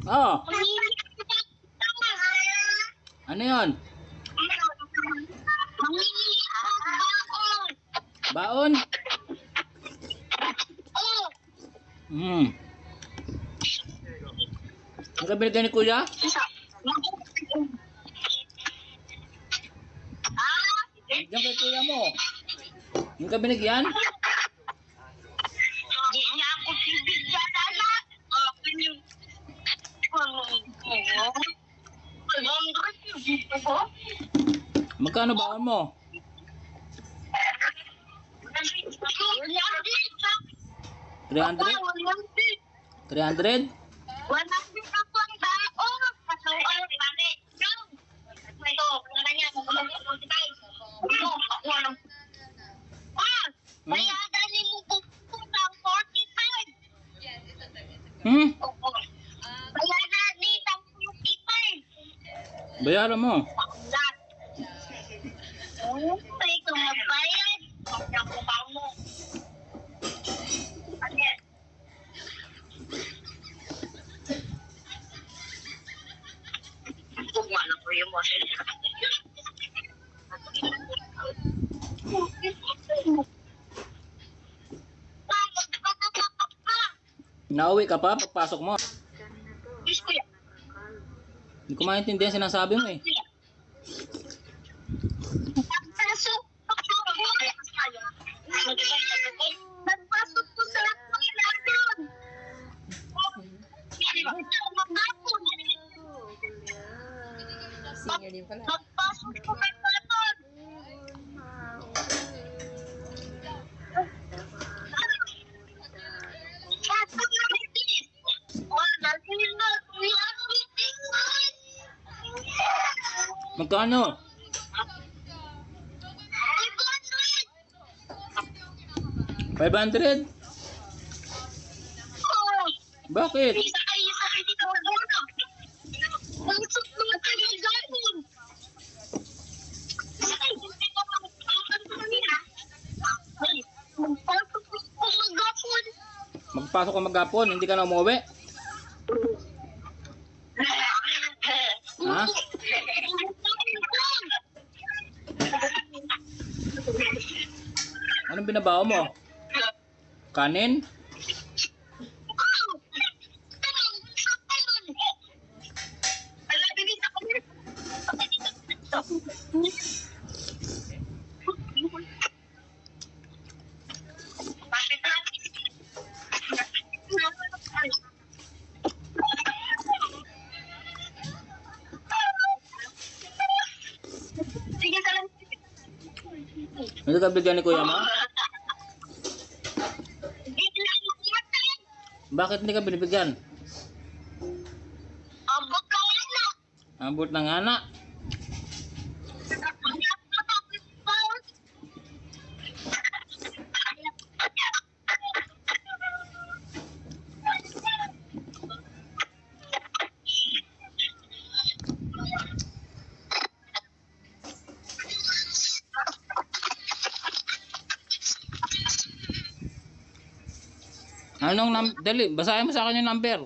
Oh, ano yun? Baon? Hmm. Ang kabili ka ni kuya? Diyan kay kuya mo. Yung kabili yan? Di niya ako bibigyan, anak. Magkano baon mo? 300? 300? Hmm? Bayaran mo. Nauwi ka pa pagpasok mo. Hindi ko maintindihan sinasabi mo eh. Nagpasok po sa lahat. Senior din pala. Nagpasok po sa lahat. Magkano? 500? Bakit? Magpasok ka maghapon, hindi ka na umuwi? Ha? Anong binabaho mo? Kanin? Ano ka bigyan ni kuya mo? Bakit hindi ka binibigyan? Abot ng anak. Anong dali, basahin mo sa akin yung number.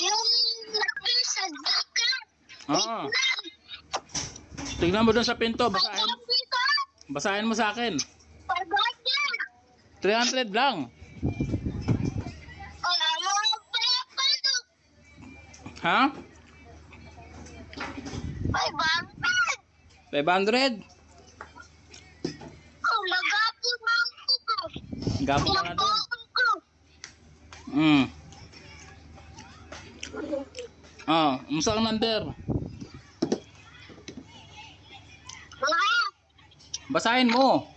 Yung sa daka. Oo. Tingnan mo doon sa pinto, basahin mo sa akin. 300 lang. Ha? 500? Gapon ka na doon. Musta ang number? Basahin mo.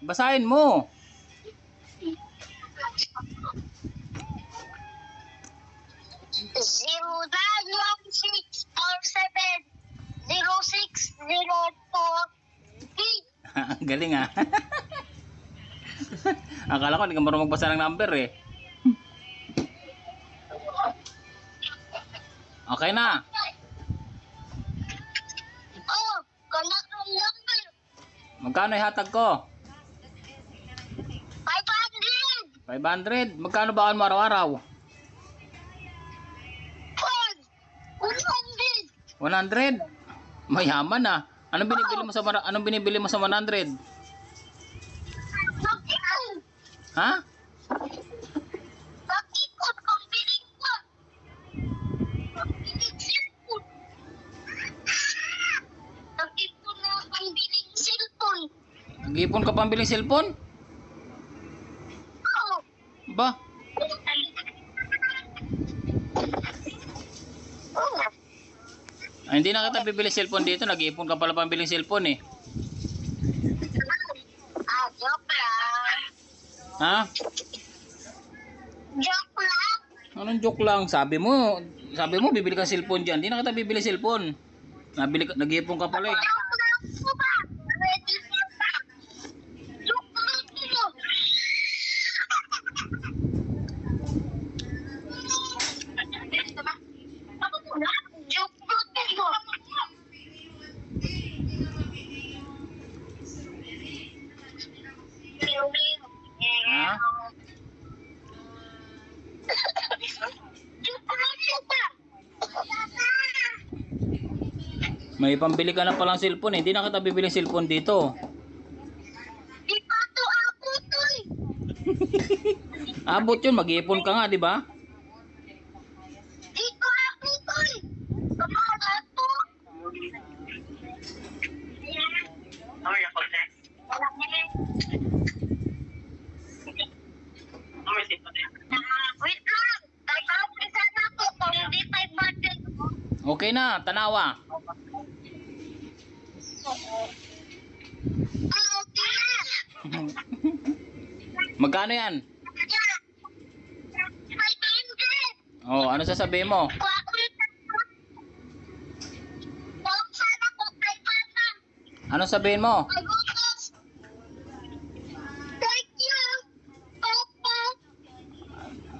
Basahin mo. 0916470604. Galing ah. Akala ko hindi ka marunong magbasa ng number eh. Okay. Okay na. Oh, kala ang number. Magkano ihatag ko? 500. 500. Magkano baon mo araw-araw? 100. 100. Mayaman na. Anong binibili mo sa 100? Bakit? Ha? Bakit ko pambiling ko? Pambiling cellphone. Bakit ko na pambiling cellphone? Nag-iipon ka pambiling cellphone? Oo. Ba? Oo. Ay, hindi na kita bibili cellphone dito. Nag-iipon ka pala pambiling cellphone eh. Joke lang. Ha? Joke lang. Anong joke lang? Sabi mo bibili ka cellphone dyan. Hindi na kita bibili cellphone. Nag-iipon ka pala eh. Joke lang po ba? Ready po ba? Joke lang po. Joke lang po. Ha? Joke lang po ba? May pambili ka na palang cellphone eh. Hindi na kita bibili cellphone dito. Di pa to ako to eh. Abot yun. Mag-iipon ka nga, di ba? Di ko ako to eh. Kamala to. Wait lang. Tatapos sana ako kung di 500. Okay na. Tanawa. Okay na. Magkano yan? 500. Oh, ano sasabihin mo? Kung sana ko kay Papa. Ano sabihin mo? Magutos. Thank you, Papa.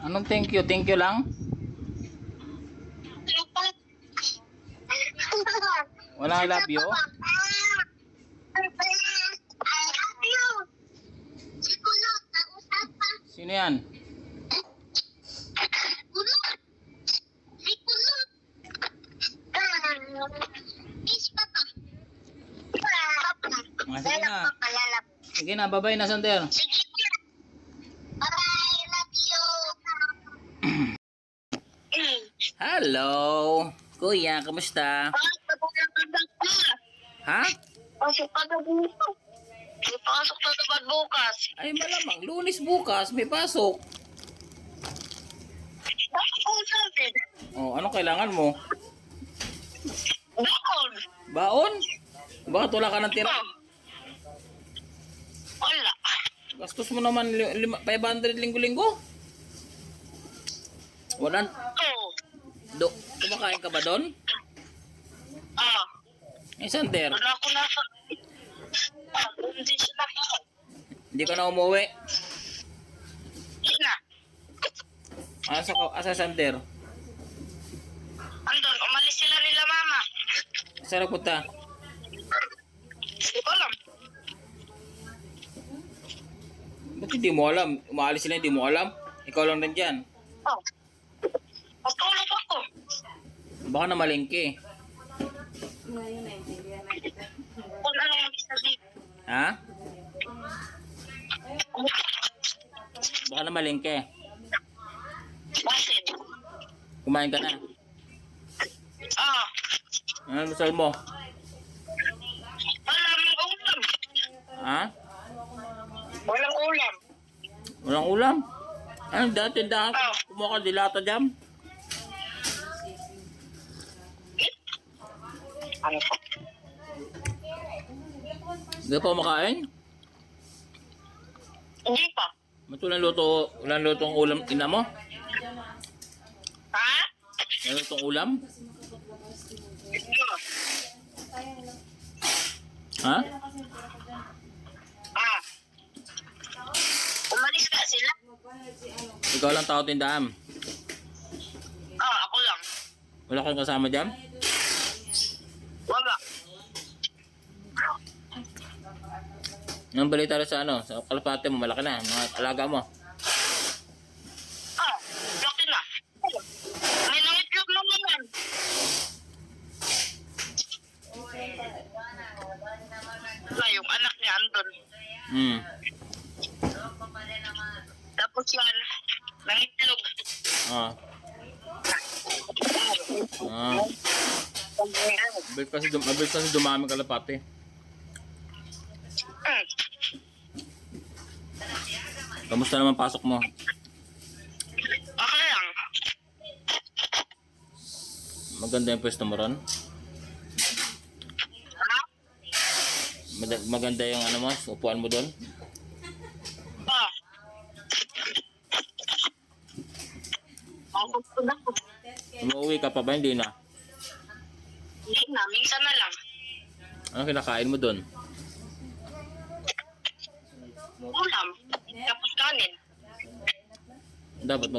Anong thank you? Thank you lang? Papa. Wala I love you? I love you. Si Kulot, nausap pa. Sino yan? Kulot. Si Kulot. Kiss Papa. Papa. Sige na. Lalap, Papa, lalap. Sige na, bye-bye na, Sander. Sige na. Bye, love you. Hello! Kuya, kamusta? Ha? Pasok ka na bukas. May pasok na naman bukas. Ay, malamang. Lunes bukas, may pasok. Bakit natin? Oh, anong kailangan mo? Bakon. Baon? Bakit wala ka ng tira? Wala. Gastos mo naman 500 linggo-linggo? Wala. Oo. Kumakain ka ba doon? Eh, Sander, Wala ko na sa... Hindi siya na ako. hindi ka na umuwi. Hindi na. Asa Sander? Andun, umalis sila nila mama. Saan nagpunta? Hindi ko alam. Ba't hindi mo alam? Umaalis sila, hindi mo alam? Ikaw lang nandyan. Oh. Matulog ako. Baka na malingki. Kung ano yung sabihin. Ha? Baka na malingki. Bakit? Kumain ka na. Ano masal mo? Walang ulam. Ha? Walang ulam. Walang ulam? Ano dati kumuha ka dilata dyan? Ano po? Hindi pa makain? Hindi pa. Ba't walang lutong ulam ina mo? Ha? Walang lutong ulam? Ha? Umalis ka sila? Ikaw lang tao tindahan. Ako lang. Wala kang kasama dyan? Wala. Ang balita rin sa ano, sa kalapate mo, malaki na, mga alaga mo. Ah, laki na. May nangitlog naman yan. Na yung anak niya andun. Hmm. Tapos yan, nangitlog. Ah. Ah. Mabilis kasi dumami kalapate. Hmm. Kamusta naman pasok mo? Okay lang. Maganda yung pwesto mo ron? Ha? Maganda yung ano mo, upuan mo doon? Ah. Ako po na po. Umuwi ka pa ba? Hindi na. Hindi na, minsan na lang. Ano kinakain mo doon? Ulam. Tapos kanin. Dapat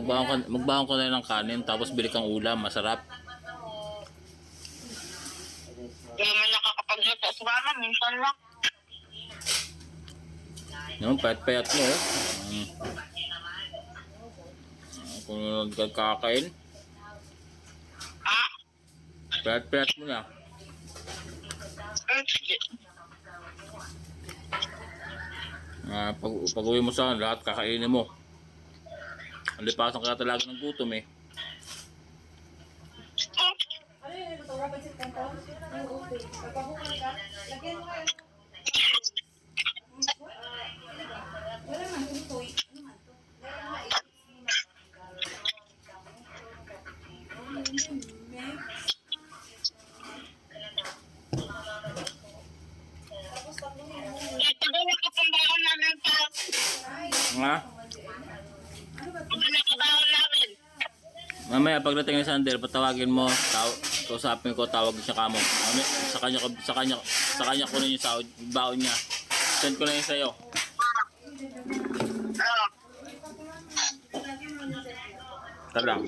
magbaon ka na ng kanin tapos bili kang ulam, masarap. Hindi naman nakakapagluto sa mama, minsan lang. Yung payat-payat mo, oh. Kung nagkakain, Ha? payat-payat mo na. Sige. Pag uwi mo sa lahat kakainin mo. Lipasan ka talaga ng gutom eh. Ano yun? Ito, wapag sa kanto? Ang upi. Pagpahukan ka, lagyan mo kayo. Wala man, utoy. Ano man to? Ito din nakapundahan namin pa. Nga? Ito nakapundahan namin. Mamaya pagdating ni Sander, patawagin mo, kausapin ko, tawag siya kamo. Sa kanya kunin yung sahod, baon niya. Send ko na yun sa'yo. Ah. Tara lang.